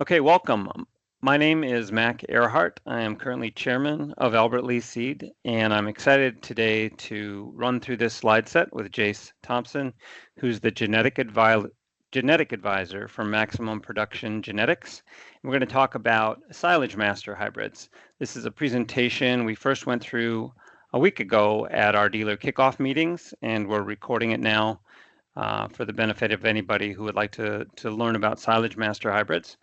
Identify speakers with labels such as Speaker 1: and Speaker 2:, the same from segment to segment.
Speaker 1: Okay, welcome. My name is Mac Ehrhardt. I am currently chairman of Albert Lee Seed, and I'm excited today to run through this slide set with Jace Thompson, who's the genetic advisor for Maximum Production Genetics. We're going to talk about SilageMaster hybrids. This is a presentation we first went through a week ago at our dealer kickoff meetings, and we're recording it now for the benefit of anybody who would like to learn about SilageMaster hybrids.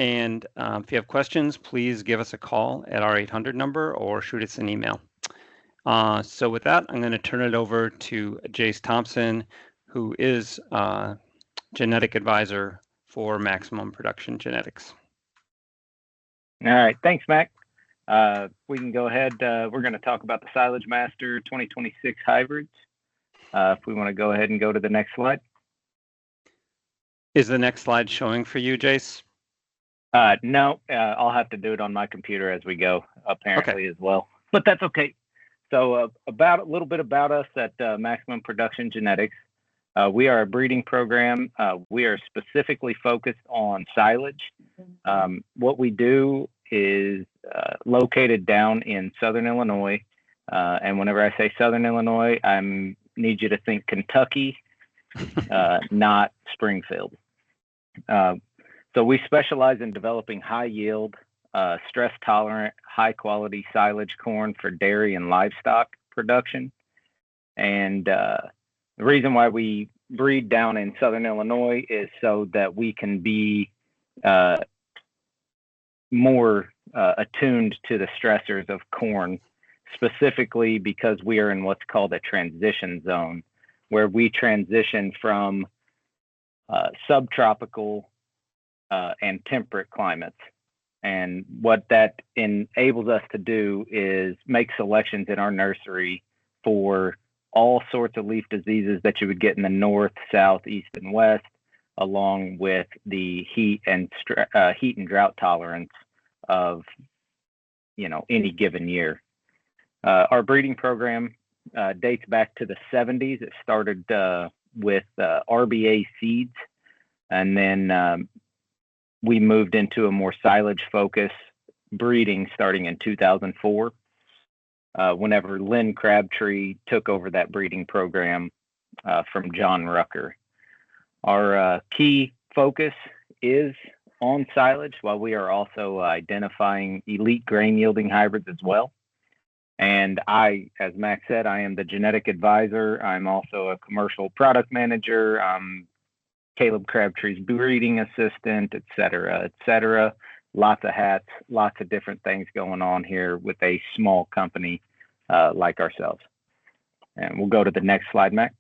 Speaker 1: And if you have questions, please give us a call at our 800 number or shoot us an email. So with that, I'm going to turn it over to Jace Thompson, who is genetic advisor for Maximum Production Genetics.
Speaker 2: All right, thanks, Mac. We can go ahead. We're going to talk about the SilageMaster 2026 hybrids. If we want to go ahead and go to the next slide.
Speaker 1: Is the next slide showing for you, Jace?
Speaker 2: No, I'll have to do it on my computer as we go, apparently, as well. But that's okay. So a little bit about us at Maximum Production Genetics. We are a breeding program. We are specifically focused on silage. What we do is located down in Southern Illinois. And whenever I say Southern Illinois, I need you to think Kentucky, not Springfield. So we specialize in developing high-yield, stress-tolerant, high-quality silage corn for dairy and livestock production. And the reason why we breed down in Southern Illinois is so that we can be more attuned to the stressors of corn, specifically because we are in what's called a transition zone, where we transition from subtropical and temperate climates. And what that enables us to do is make selections in our nursery for all sorts of leaf diseases that you would get in the north, south, east, and west, along with the heat and drought tolerance of any given year. Our breeding program dates back to the 70s. It started with RBA seeds, and then we moved into a more silage focus breeding starting in 2004, whenever Lynn Crabtree took over that breeding program from John Rucker. Our key focus is on silage, while we are also identifying elite grain yielding hybrids as well. And as Max said, I am the genetic advisor. I'm also a commercial product manager. I'm Caleb Crabtree's breeding assistant, et cetera. Lots of hats, lots of different things going on here with a small company like ourselves. And we'll go to the next slide, Mac.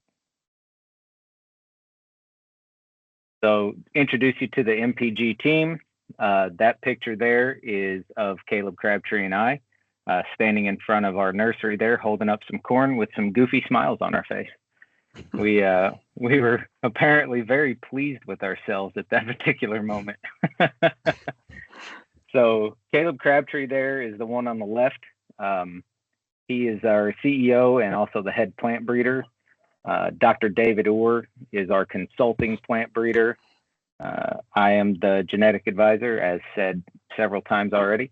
Speaker 2: So introduce you to the MPG team. That picture there is of Caleb Crabtree and I standing in front of our nursery there, holding up some corn with some goofy smiles on our face. We were apparently very pleased with ourselves at that particular moment. So Caleb Crabtree there is the one on the left. He is our CEO and also the head plant breeder. Dr. David Orr is our consulting plant breeder. I am the genetic advisor, as said several times already.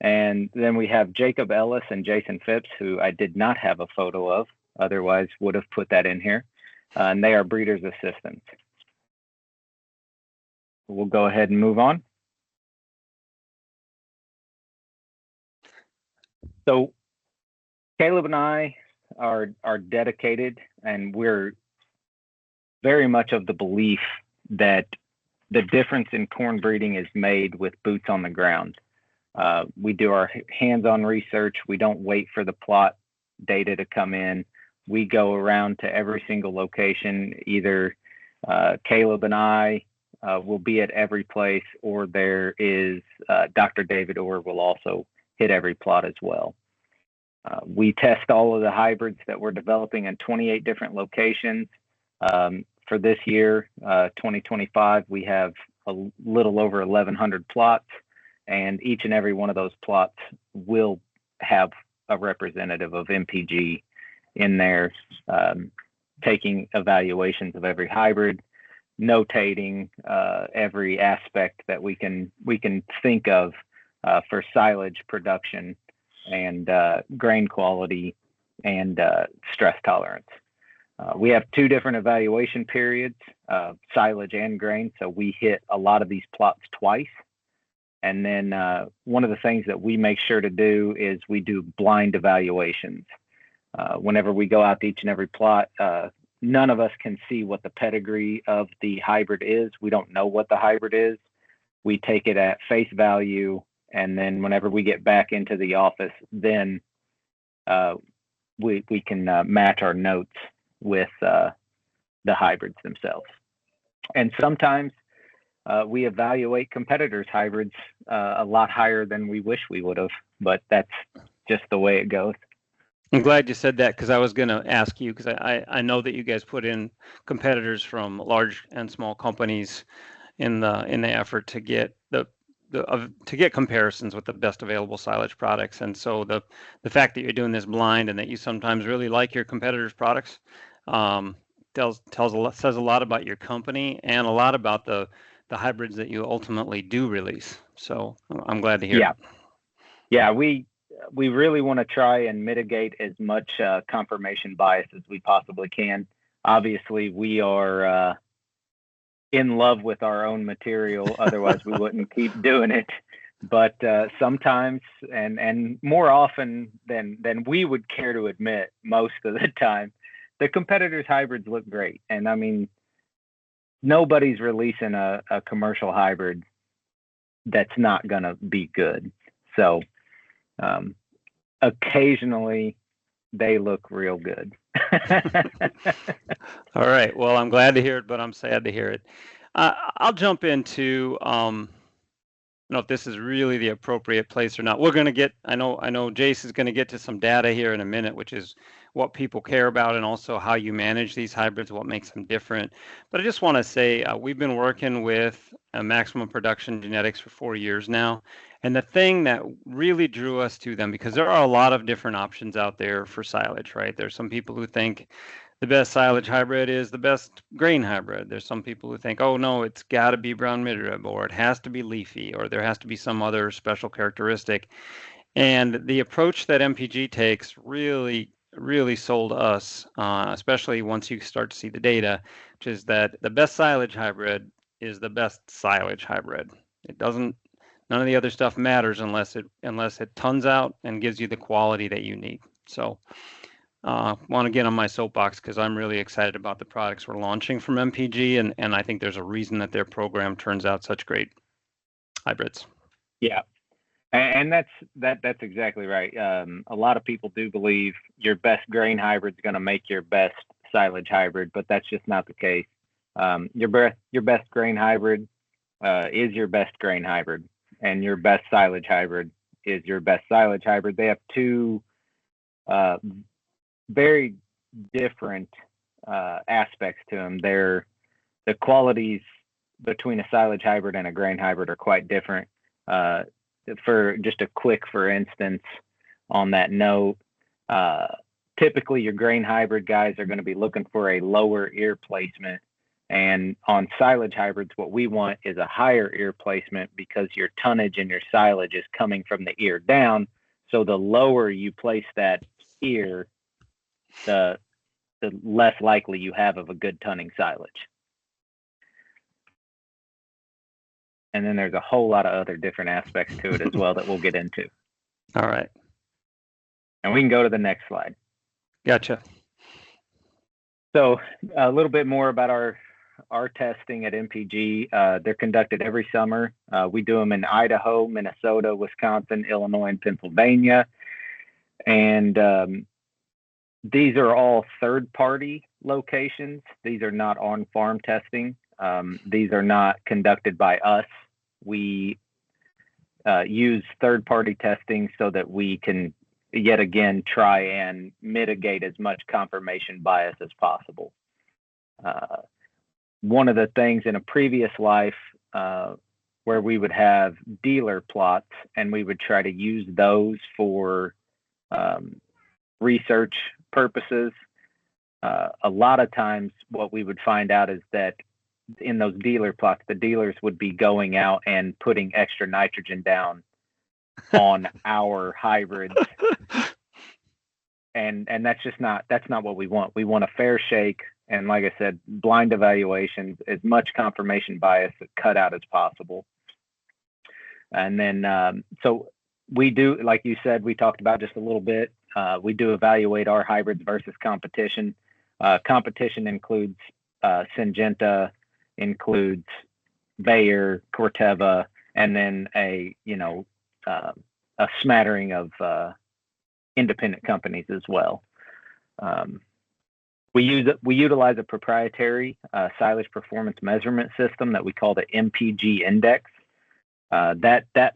Speaker 2: And then we have Jacob Ellis and Jason Phipps, who I did not have a photo of, otherwise would have put that in here. And they are breeders' assistants. We'll go ahead and move on. So Caleb and I are dedicated, and we're very much of the belief that the difference in corn breeding is made with boots on the ground. We do our hands-on research. We don't wait for the plot data to come in. We go around to every single location. Either Caleb and I will be at every place, or there is Dr. David Orr will also hit every plot as well. We test all of the hybrids that we're developing in 28 different locations. For this year, 2025, we have a little over 1,100 plots, and each and every one of those plots will have a representative of MPG in there, taking evaluations of every hybrid, notating every aspect that we can think of for silage production and grain quality and stress tolerance. We have two different evaluation periods, silage and grain, so we hit a lot of these plots twice. And then one of the things that we make sure to do is we do blind evaluations. Whenever we go out to each and every plot, none of us can see what the pedigree of the hybrid is. We don't know what the hybrid is. We take it at face value, and then whenever we get back into the office, then we can match our notes with the hybrids themselves. And sometimes we evaluate competitors' hybrids a lot higher than we wish we would have, but that's just the way it goes.
Speaker 1: I'm glad you said that, because I was going to ask you, because I know that you guys put in competitors from large and small companies in the effort to get to get comparisons with the best available silage products. And so the fact that you're doing this blind and that you sometimes really like your competitors' products says a lot about your company and a lot about the hybrids that you ultimately do release. So I'm glad to hear it.
Speaker 2: Yeah, we really want to try and mitigate as much confirmation bias as we possibly can. Obviously, we are in love with our own material, otherwise we wouldn't keep doing it. But sometimes, and more often than we would care to admit, most of the time, the competitors' hybrids look great. And I mean, nobody's releasing a commercial hybrid that's not going to be good. So occasionally they look real good.
Speaker 1: All right. Well, I'm glad to hear it, but I'm sad to hear it. I'll jump into, I don't know if this is really the appropriate place or not. We're going to get, I know Jace is going to get to some data here in a minute, which is what people care about and also how you manage these hybrids, what makes them different. But I just want to say we've been working with Maximum Production Genetics for 4 years now. And the thing that really drew us to them, because there are a lot of different options out there for silage, right? There's some people who think the best silage hybrid is the best grain hybrid. There's some people who think, oh no, it's got to be brown midrib, or it has to be leafy, or there has to be some other special characteristic. And the approach that MPG takes really sold us, especially once you start to see the data, which is that the best silage hybrid is the best silage hybrid. It doesn't, none of the other stuff matters unless it tons out and gives you the quality that you need. So want to get on my soapbox because I'm really excited about the products we're launching from MPG, and I think there's a reason that their program turns out such great hybrids.
Speaker 2: Yeah. And that's exactly right. A lot of people do believe your best grain hybrid is going to make your best silage hybrid, but that's just not the case. Your best grain hybrid is your best grain hybrid, and your best silage hybrid is your best silage hybrid. They have two very different aspects to them. The qualities between a silage hybrid and a grain hybrid are quite different. For just a quick, for instance, on that note, typically your grain hybrid guys are going to be looking for a lower ear placement. And on silage hybrids, what we want is a higher ear placement because your tonnage in your silage is coming from the ear down. So the lower you place that ear, the less likely you have of a good tunning silage. And then there's a whole lot of other different aspects to it as well that we'll get into.
Speaker 1: All right.
Speaker 2: And we can go to the next slide.
Speaker 1: Gotcha.
Speaker 2: So a little bit more about our testing at MPG. They're conducted every summer. We do them in Idaho, Minnesota, Wisconsin, Illinois, and Pennsylvania. And these are all third-party locations. These are not on-farm testing. These are not conducted by us. We use third-party testing so that we can, yet again, try and mitigate as much confirmation bias as possible. One of the things in a previous life where we would have dealer plots and we would try to use those for research purposes, a lot of times what we would find out is that in those dealer plots, the dealers would be going out and putting extra nitrogen down on our hybrids. And that's not what we want. We want a fair shake. And like I said, blind evaluations, as much confirmation bias cut out as possible. And then, so we do, like you said, we talked about just a little bit. We do evaluate our hybrids versus competition. Competition includes Syngenta, includes Bayer, Corteva, and then a smattering of independent companies as well. We utilize a proprietary silage performance measurement system that we call the MPG index. That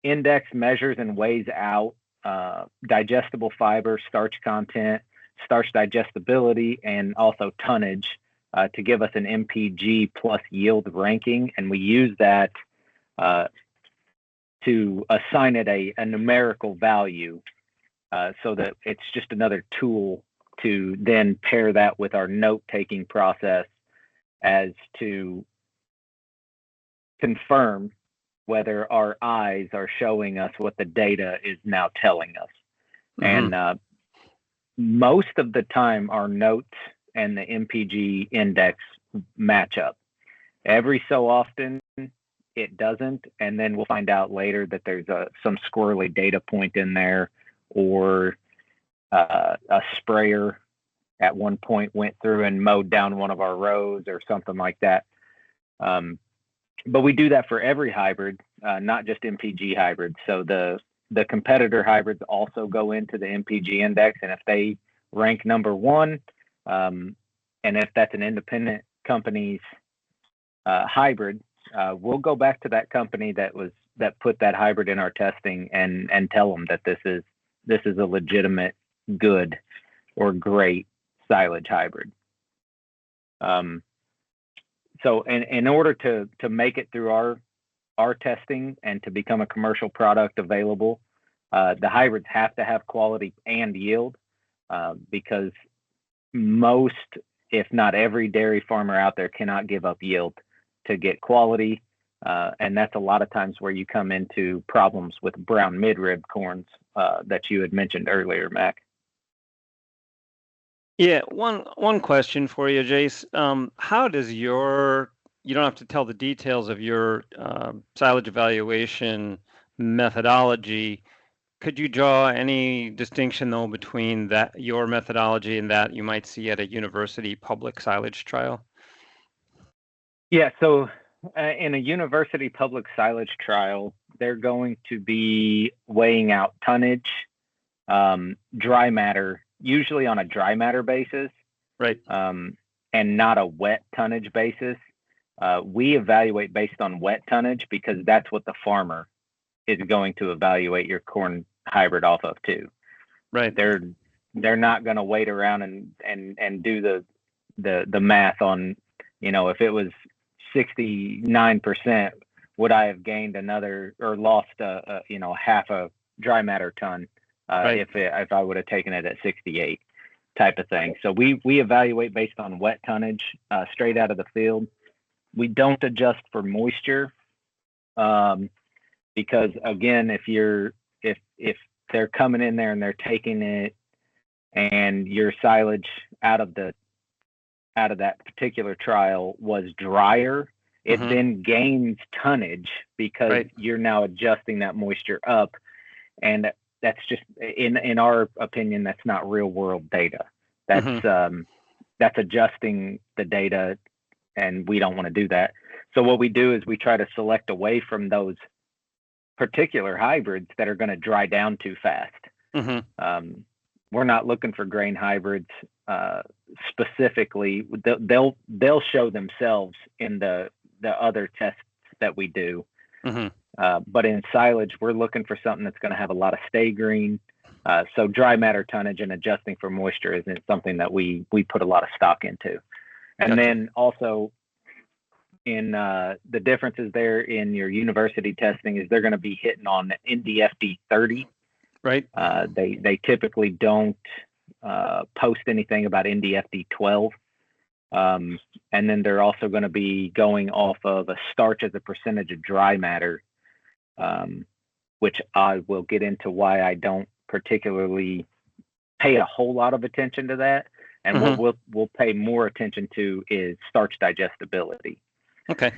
Speaker 2: index measures and weighs out digestible fiber, starch content, starch digestibility, and also tonnage to give us an MPG plus yield ranking. And we use that to assign it a numerical value so that it's just another tool to then pair that with our note-taking process as to confirm whether our eyes are showing us what the data is now telling us. Mm-hmm. And most of the time, our notes and the MPG index match up. Every so often, it doesn't, and then we'll find out later that there's some squirrely data point in there, or a sprayer at one point went through and mowed down one of our rows or something like that. But we do that for every hybrid, not just MPG hybrids. So the competitor hybrids also go into the MPG index, and if they rank number one, and if that's an independent company's hybrid, we'll go back to that company that put that hybrid in our testing and tell them that this is a legitimate, good, or great silage hybrid. So in order to make it through our testing and to become a commercial product available, the hybrids have to have quality and yield, because most, if not every, dairy farmer out there cannot give up yield to get quality. And that's a lot of times where you come into problems with brown midrib corns that you had mentioned earlier, Mac.
Speaker 1: Yeah, one question for you, Jace. How does you don't have to tell the details of your silage evaluation methodology. Could you draw any distinction, though, between your methodology and that you might see at a university public silage trial?
Speaker 2: Yeah, so in a university public silage trial, they're going to be weighing out tonnage, dry matter, usually on a dry matter basis,
Speaker 1: right?
Speaker 2: And not a wet tonnage basis. We evaluate based on wet tonnage because that's what the farmer is going to evaluate your corn hybrid off of too.
Speaker 1: Right.
Speaker 2: They're not going to wait around and do the math on, if it was 69%, would I have gained another or lost half a dry matter ton right. if I would have taken it at 68 type of thing. So we evaluate based on wet tonnage straight out of the field. We don't adjust for moisture because again, if they're coming in there and they're taking it and your silage out of that particular trial was drier, it mm-hmm. then gains tonnage because right. you're now adjusting that moisture up. And that's just, in our opinion, that's not real world data. That's mm-hmm. That's adjusting the data, and we don't want to do that. So what we do is we try to select away from those particular hybrids that are going to dry down too fast. Mm-hmm. We're not looking for grain hybrids specifically. They'll show themselves in the other tests that we do. Mm-hmm. But in silage, we're looking for something that's going to have a lot of stay green. So dry matter tonnage and adjusting for moisture isn't something that we put a lot of stock into. And gotcha. Then also in the differences there in your university testing is they're going to be hitting on NDFD 30.
Speaker 1: Right.
Speaker 2: They typically don't post anything about NDFD 12. And then they're also going to be going off of a starch as a percentage of dry matter, which I will get into why I don't particularly pay a whole lot of attention to that. And what we'll pay more attention to is starch digestibility.
Speaker 1: Okay.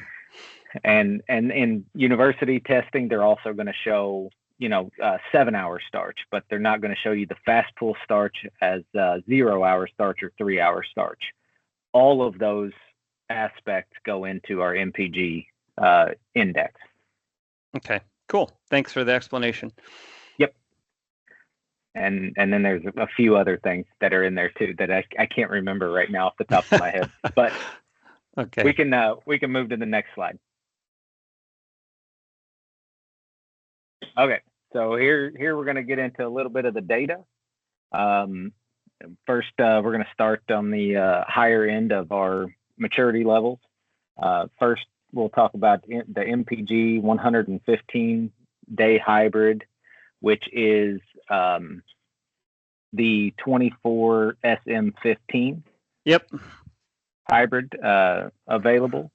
Speaker 2: And in university testing, they're also going to show 7-hour starch, but they're not going to show you the fast pull starch as 0-hour starch or 3-hour starch. All of those aspects go into our MPG index.
Speaker 1: Okay, cool. Thanks for the explanation.
Speaker 2: Yep. And then there's a few other things that are in there too that I can't remember right now off the top of my head. But
Speaker 1: okay,
Speaker 2: we can move to the next slide. Okay, so here we're going to get into a little bit of the data. First, we're going to start on the higher end of our maturity levels. First, we'll talk about the MPG 115-day hybrid, which is the 24 SM15.
Speaker 1: Yep.
Speaker 2: Hybrid available.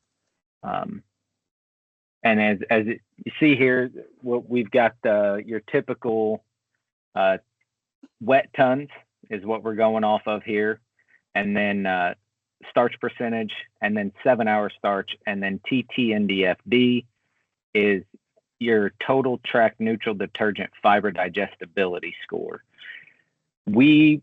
Speaker 2: And as you see here, we've got your typical wet tons is what we're going off of here, and then starch percentage, and then 7-hour starch, and then TT-NDFD is your total track neutral detergent fiber digestibility score. We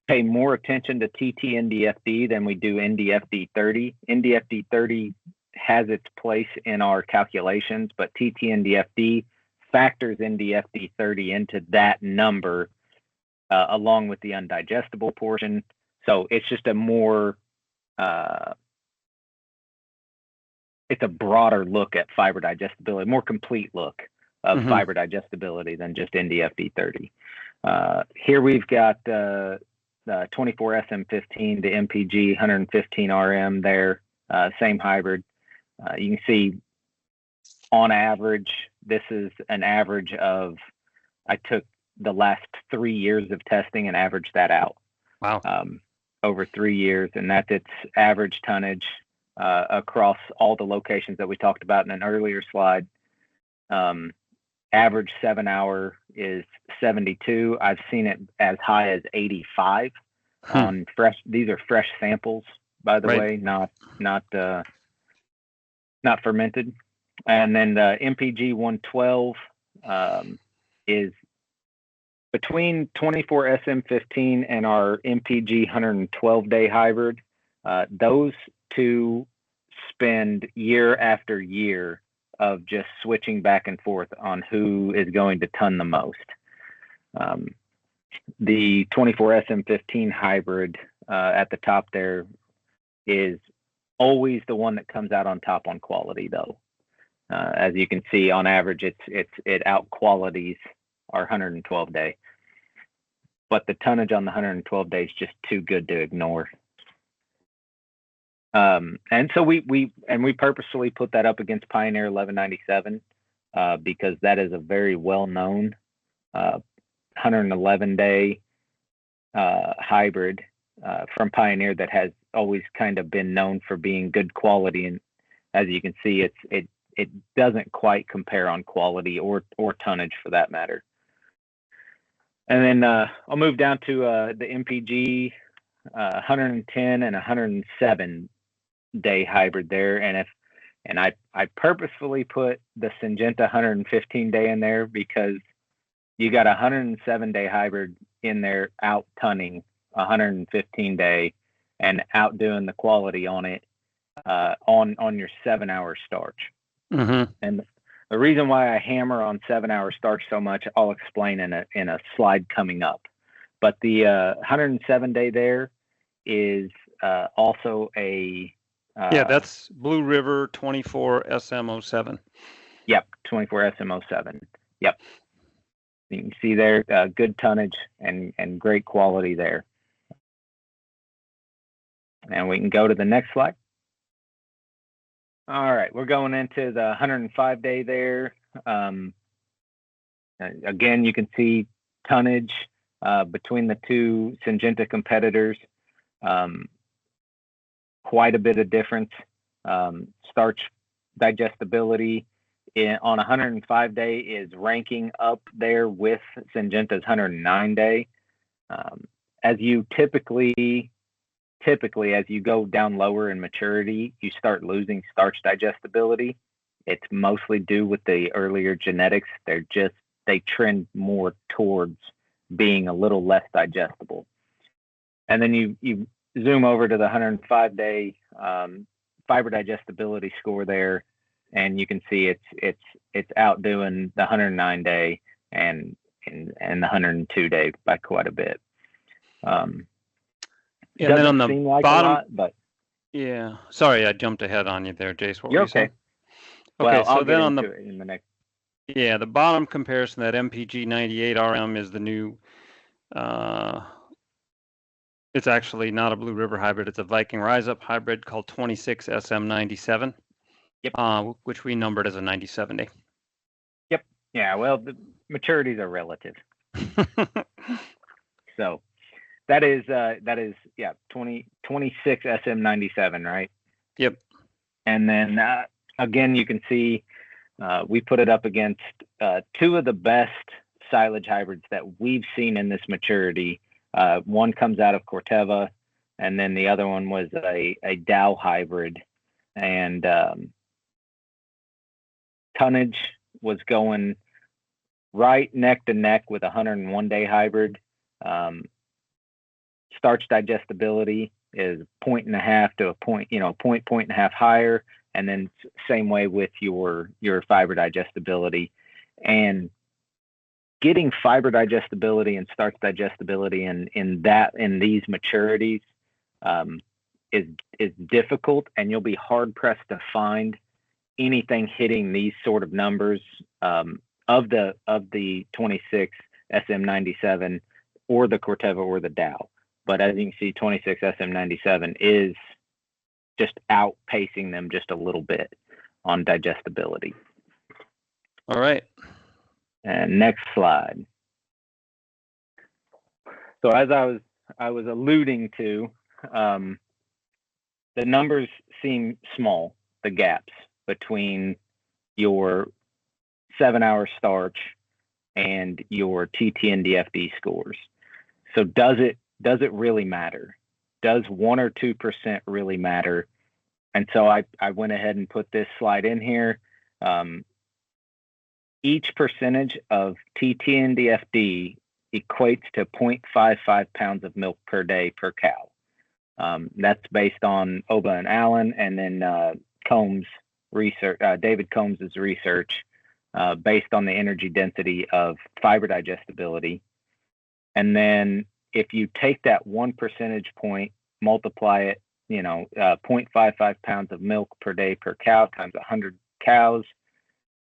Speaker 2: pay more attention to TT-NDFD than we do NDFD30. NDFD30 has its place in our calculations, but TT-NDFD factors NDFD30 into that number along with the undigestible portion. So it's just a more, it's a broader look at fiber digestibility, more complete look of fiber digestibility than just NDFD30. Here we've got the 24 SM15, the MPG 115 RM there, same hybrid. You can see on average, this is an average of, I took the last 3 years of testing and averaged that out.
Speaker 1: Wow.
Speaker 2: Over 3 years, and that's its average tonnage across all the locations that we talked about in an earlier slide. Average 7-hour is 72. I've seen it as high as 85 on fresh. These are fresh samples, by the way, not fermented. And then the MPG 112 is between 24 SM15 and our MPG 112-day hybrid. Those two spend year after year of just switching back and forth on who is going to ton the most. The 24 SM15 hybrid at the top there is always the one that comes out on top on quality, though. As you can see, on average, it out qualities our 112-day. But the tonnage on the 112-day is just too good to ignore. And so we purposefully put that up against Pioneer 1197 because that is a very well-known 111-day hybrid from Pioneer that has always kind of been known for being good quality. And as you can see, it doesn't quite compare on quality or tonnage for that matter. And then I'll move down to the MPG 110 and 107-day hybrid there. And I purposefully put the Syngenta 115-day in there because you got a 107-day hybrid in there out tunning 115-day and outdoing the quality on it on your 7-hour starch. And the reason why I hammer on 7-hour starch so much, I'll explain in a slide coming up. But the 107-day there is also a
Speaker 1: that's Blue River 24 SM07.
Speaker 2: Yep, 24 SM07. Yep. You can see there, good tonnage and great quality there. And we can go to the next slide. All right, we're going into the 105-day there. Again, you can see tonnage between the two Syngenta competitors. quite a bit of difference. Starch digestibility on 105-day is ranking up there with Syngenta's 109-day. As you typically as you go down lower in maturity, you start losing starch digestibility. It's mostly due with the earlier genetics. They trend more towards being a little less digestible. And then you zoom over to the 105-day fiber digestibility score there, and you can see it's outdoing the 109-day and the 102-day by quite a bit.
Speaker 1: And then on the
Speaker 2: seem like
Speaker 1: bottom,
Speaker 2: a lot, but
Speaker 1: yeah, sorry, I jumped ahead on you there, Jace. What
Speaker 2: you're
Speaker 1: were you saying?
Speaker 2: Okay. Well,
Speaker 1: So
Speaker 2: I'll
Speaker 1: then
Speaker 2: get
Speaker 1: on
Speaker 2: into it in the next.
Speaker 1: Yeah, the bottom comparison, that MPG 98 RM is the new. It's actually not a Blue River hybrid. It's a Viking Rise Up hybrid called 26 SM97.
Speaker 2: Yep.
Speaker 1: Which we numbered as a 97-day.
Speaker 2: Yep. Yeah. Well, the maturities are relative. So that is 26 SM97, right?
Speaker 1: Yep.
Speaker 2: And then again, you can see we put it up against two of the best silage hybrids that we've seen in this maturity. One comes out of Corteva, and then the other one was a Dow hybrid. And tonnage was going right neck to neck with a 101-day hybrid. Starch digestibility is 1.5 to a point and a half higher, and then same way with your fiber digestibility. And getting fiber digestibility and starch digestibility in these maturities is difficult, and you'll be hard pressed to find anything hitting these sort of numbers of the 26 SM97 or the Corteva or the Dow. But as you can see, 26 SM97 is just outpacing them just a little bit on digestibility.
Speaker 1: All right.
Speaker 2: And next slide. So as I was alluding to, the numbers seem small, the gaps between your 7-hour starch and your TT&DFD scores. So does it really matter? Does 1 or 2% really matter? And so I went ahead and put this slide in here. Each percentage of TT&DFD equates to 0.55 pounds of milk per day per cow. That's based on Oba and Allen, and then Combs research, David Combs's research, based on the energy density of fiber digestibility. And then if you take that 1 percentage point, multiply it, 0.55 pounds of milk per day per cow times 100 cows,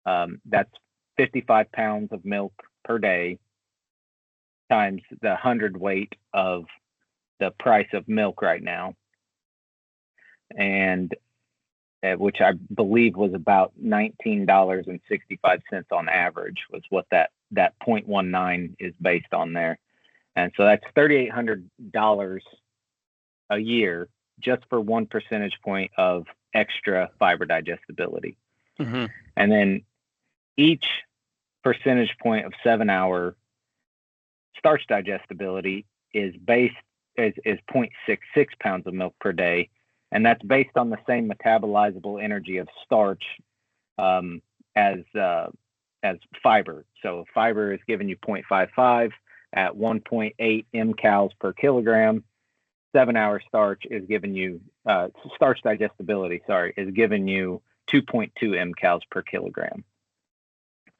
Speaker 2: that's 55 pounds of milk per day times the 100 weight of the price of milk right now, and which I believe was about $19.65 on average, was what that 0.19 is based on there. And so that's $3,800 a year just for 1 percentage point of extra fiber digestibility.
Speaker 1: Mm-hmm.
Speaker 2: And then each percentage point of 7-hour starch digestibility is 0.66 pounds of milk per day. And that's based on the same metabolizable energy of starch as fiber. So fiber is giving you 0.55 at 1.8 mcals per kilogram. 7-hour starch is giving you starch digestibility, is giving you 2.2 mcals per kilogram.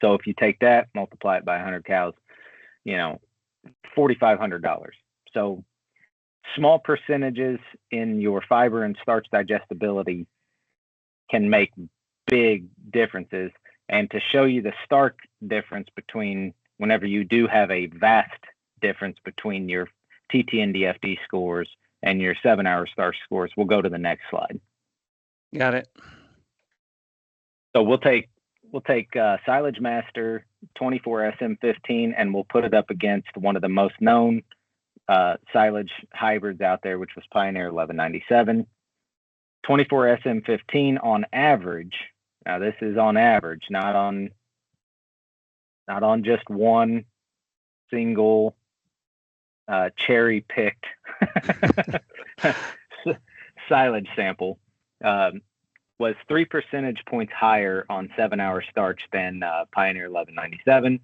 Speaker 2: So if you take that, multiply it by 100 cows, $4,500. So small percentages in your fiber and starch digestibility can make big differences. And to show you the stark difference between whenever you do have a vast difference between your TT&DFD scores and your 7-hour starch scores, we'll go to the next slide.
Speaker 1: Got it.
Speaker 2: So we'll take SilageMaster 24 SM15, and we'll put it up against one of the most known silage hybrids out there, which was Pioneer 1197. 24 SM15 on average. Now this is on average, not on just one single cherry picked silage sample. Was 3 percentage points higher on 7-hour starch than Pioneer 1197.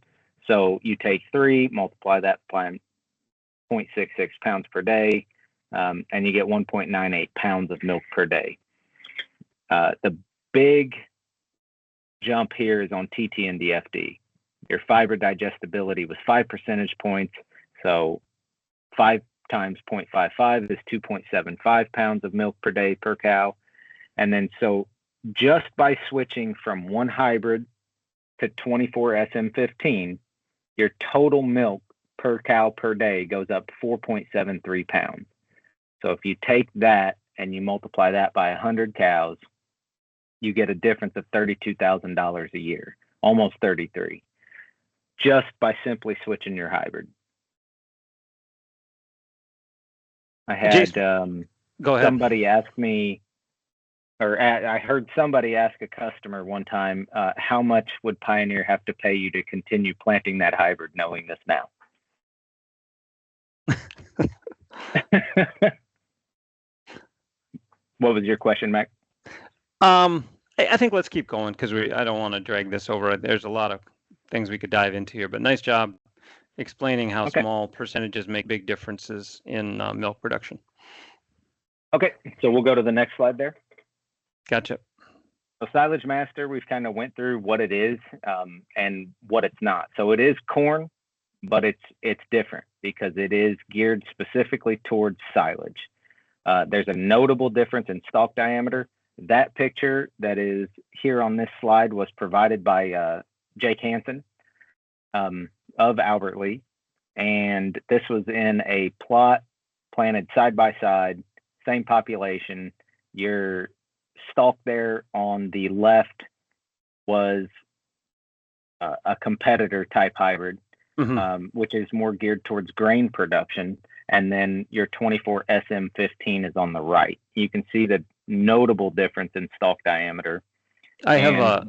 Speaker 2: So you take 3, multiply that by 0.66 pounds per day, and you get 1.98 pounds of milk per day. The big jump here is on TT and DFD. Your fiber digestibility was 5 percentage points. So 5 times 0.55 is 2.75 pounds of milk per day per cow. And then so just by switching from one hybrid to 24 SM15, your total milk per cow per day goes up 4.73 pounds. So if you take that and you multiply that by 100 cows, you get a difference of $32,000 a year, almost 33, just by simply switching your hybrid. I had
Speaker 1: go ahead.
Speaker 2: somebody ask me, or I heard somebody ask a customer one time, how much would Pioneer have to pay you to continue planting that hybrid, knowing this now? What was your question, Mac?
Speaker 1: I think let's keep going because I don't want to drag this over. There's a lot of things we could dive into here, but nice job explaining how small percentages make big differences in milk production.
Speaker 2: Okay, so we'll go to the next slide there.
Speaker 1: Gotcha.
Speaker 2: So SilageMaster, we've kind of went through what it is and what it's not. So it is corn, but it's different because it is geared specifically towards silage. There's a notable difference in stalk diameter. That picture that is here on this slide was provided by Jake Hansen of Albert Lea. And this was in a plot planted side by side, same population. Your stalk there on the left was a competitor type hybrid, which is more geared towards grain production. And then your 24 SM15 is on the right. You can see the notable difference in stalk diameter.
Speaker 1: I have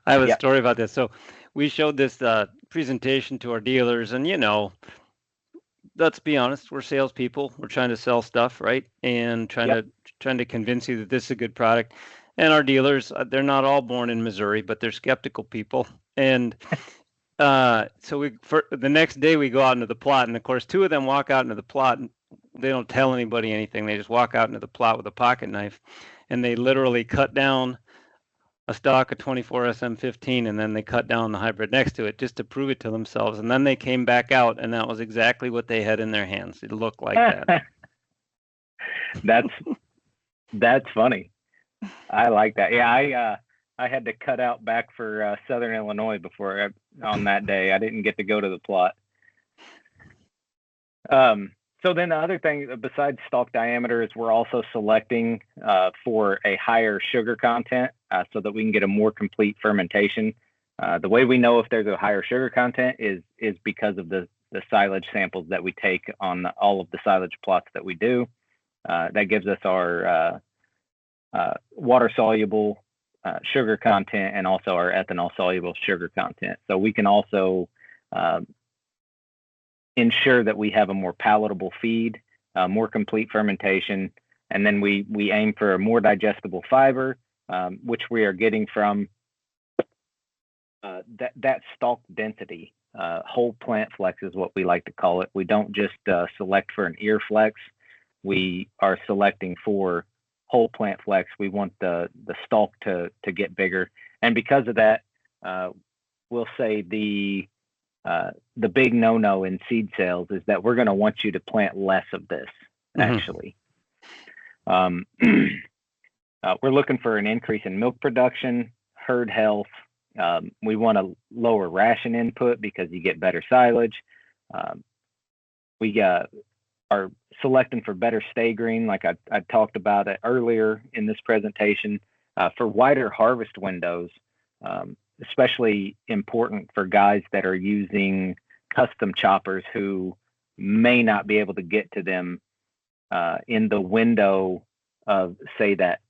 Speaker 1: a story about this. So we showed this presentation to our dealers, and let's be honest, we're salespeople. We're trying to sell stuff, right? And trying to convince you that this is a good product. And our dealers, they're not all born in Missouri, but they're skeptical people. And so the next day we go out into the plot, and of course 2 of them walk out into the plot, and they don't tell anybody anything. They just walk out into the plot with a pocket knife, and they literally cut down a stalk of 24 SM15, and then they cut down the hybrid next to it just to prove it to themselves. And then they came back out, and that was exactly what they had in their hands. It looked like that.
Speaker 2: That's funny. I like that. Yeah, I had to cut out back for Southern Illinois on that day. I didn't get to go to the plot. So then the other thing besides stalk diameter is we're also selecting for a higher sugar content so that we can get a more complete fermentation. The way we know if there's a higher sugar content is because of the silage samples that we take on all of the silage plots that we do. That gives us our water soluble sugar content and also our ethanol soluble sugar content. So we can also ensure that we have a more palatable feed, more complete fermentation, and then we aim for a more digestible fiber, which we are getting from that stalk density. Whole plant flex is what we like to call it. We don't just select for an ear flex. We are selecting for whole plant flex. We want the stalk to get bigger, and because of that, we'll say the big no-no in seed sales is that we're going to want you to plant less of this. Actually, we're looking for an increase in milk production, herd health. We want to lower ration input because you get better silage. We are selecting for better stay green, like I talked about it earlier in this presentation, for wider harvest windows, especially important for guys that are using custom choppers who may not be able to get to them in the window of, say, that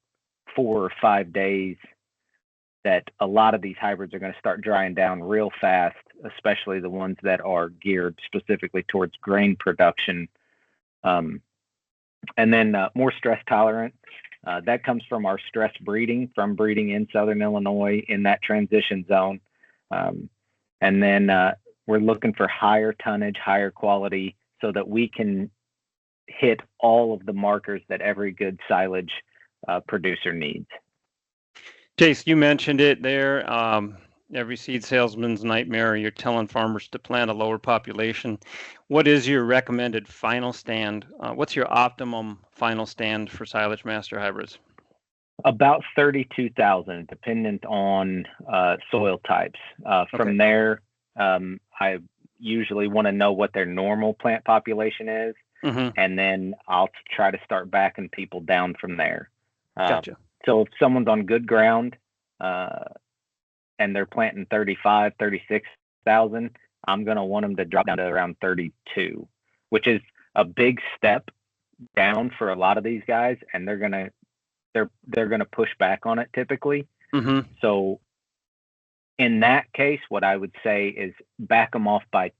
Speaker 2: 4 or 5 days that a lot of these hybrids are going to start drying down real fast, especially the ones that are geared specifically towards grain production. And then more stress tolerant. That comes from our stress breeding, from breeding in Southern Illinois in that transition zone. And then we're looking for higher tonnage, higher quality, so that we can hit all of the markers that every good silage producer needs.
Speaker 1: Jace, you mentioned it there. Every seed salesman's nightmare. You're telling farmers to plant a lower population. What is your recommended final stand? What's your optimum final stand for SilageMaster hybrids?
Speaker 2: About 32,000, dependent on soil types. From there, I usually want to know what their normal plant population is, and then I'll try to start backing people down from there.
Speaker 1: Gotcha.
Speaker 2: So if someone's on good ground and they're planting 35, 36,000, I'm going to want them to drop down to around 32, which is a big step down for a lot of these guys, and they're going to push back on it typically. So in that case, what I would say is back them off by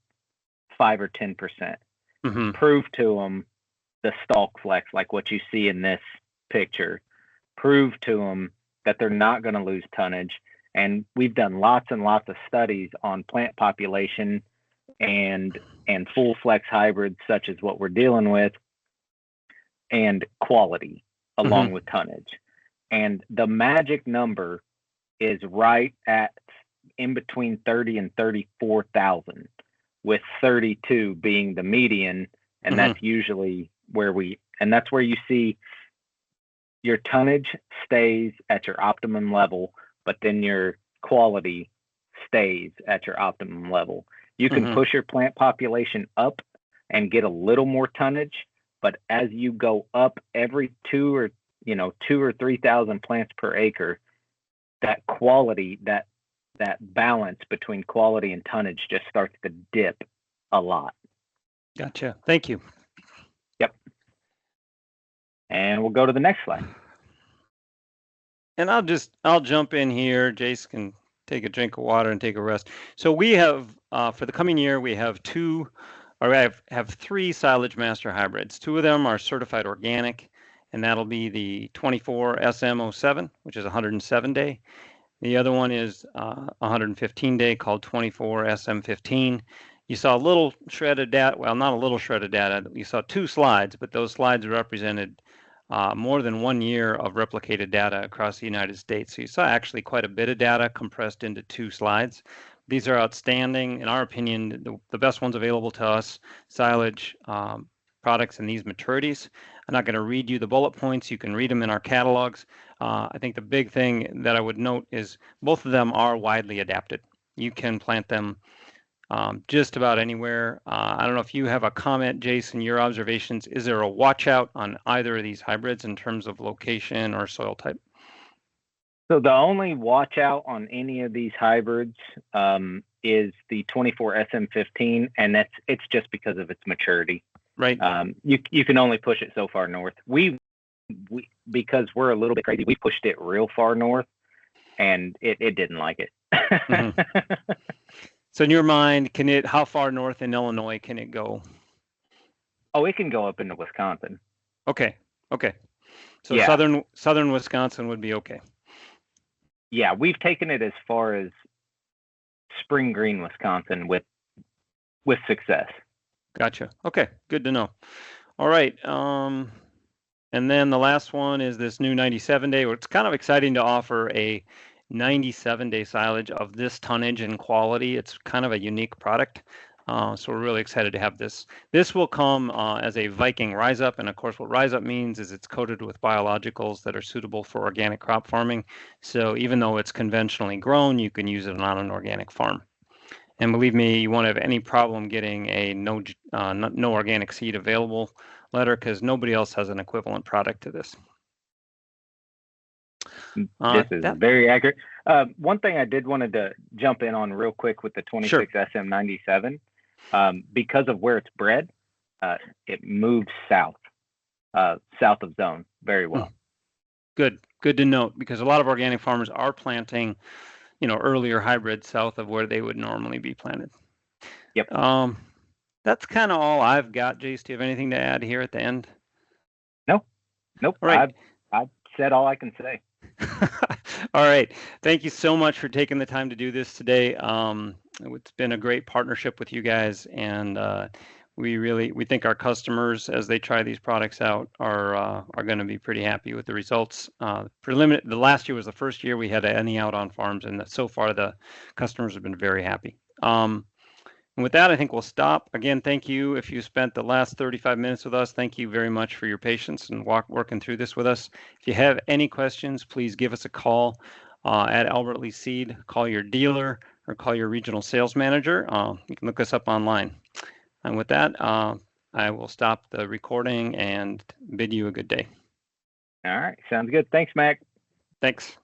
Speaker 2: 5 or 10%. Prove to them the stalk flex, like what you see in this picture. Prove to them that they're not going to lose tonnage. And we've done lots and lots of studies on plant population and full flex hybrids, such as what we're dealing with, and quality along with tonnage. And the magic number is right at in between 30 and 34,000, with 32 being the median. And that's usually where that's where you see your tonnage stays at your optimum level, but then your quality stays at your optimum level. You can push your plant population up and get a little more tonnage, but as you go up every 2 or 3,000 plants per acre, that quality, that balance between quality and tonnage just starts to dip a lot.
Speaker 1: Gotcha. Thank you.
Speaker 2: Yep. And we'll go to the next slide.
Speaker 1: And I'll jump in here. Jace can take a drink of water and take a rest. So we have, for the coming year, we have I have 3 SilageMaster hybrids. 2 of them are certified organic, and that'll be the 24 SM07, which is 107 day. The other one is 115 day, called 24 SM15. You saw a little shredded data. Well, not a little shredded data. You saw 2 slides, but those slides represented more than 1 year of replicated data across the United States. So you saw actually quite a bit of data compressed into 2 slides. These are outstanding. In our opinion, the best ones available to us, silage products in these maturities. I'm not going to read you the bullet points. You can read them in our catalogs. I think the big thing that I would note is both of them are widely adapted. You can plant them just about anywhere. I don't know if you have a comment, Jason, your observations. Is there a watch out on either of these hybrids in terms of location or soil type?
Speaker 2: So the only watch out on any of these hybrids is the 24 SM15, and it's just because of its maturity.
Speaker 1: Right.
Speaker 2: You can only push it so far north. We because we're a little bit crazy, we pushed it real far north, and it didn't like it.
Speaker 1: So in your mind, how far north in Illinois can it go?
Speaker 2: Oh, it can go up into Wisconsin.
Speaker 1: Okay. So yeah. Southern Wisconsin would be okay.
Speaker 2: Yeah, we've taken it as far as Spring Green, Wisconsin with success.
Speaker 1: Gotcha. Okay, good to know. All right. And then the last one is this new 97-day. It's kind of exciting to offer a 97-day silage of this tonnage and quality. It's kind of a unique product. So we're really excited to have this. This will come as a Viking Rise Up. And of course, what Rise Up means is it's coated with biologicals that are suitable for organic crop farming. So even though it's conventionally grown, you can use it on an organic farm. And believe me, you won't have any problem getting a no organic seed available letter, because nobody else has an equivalent product to this.
Speaker 2: This is very accurate. One thing I did wanted to jump in on real quick with the 26 SM97, because of where it's bred, it moves south of zone very well.
Speaker 1: Good to note, because a lot of organic farmers are planting, earlier hybrids south of where they would normally be planted.
Speaker 2: Yep.
Speaker 1: That's kind of all I've got. Jace, do you have anything to add here at the end?
Speaker 2: Nope.
Speaker 1: All right.
Speaker 2: I've said all I can say.
Speaker 1: All right. Thank you so much for taking the time to do this today. It's been a great partnership with you guys, and we think our customers, as they try these products out, are going to be pretty happy with the results. The last year was the first year we had any out on farms, and so far the customers have been very happy. And with that, I think we'll stop. Again, thank you. If you spent the last 35 minutes with us, thank you very much for your patience and working through this with us. If you have any questions, please give us a call at Albert Lee Seed. Call your dealer or call your regional sales manager. You can look us up online. And with that, I will stop the recording and bid you a good day.
Speaker 2: All right. Sounds good. Thanks, Mac.
Speaker 1: Thanks.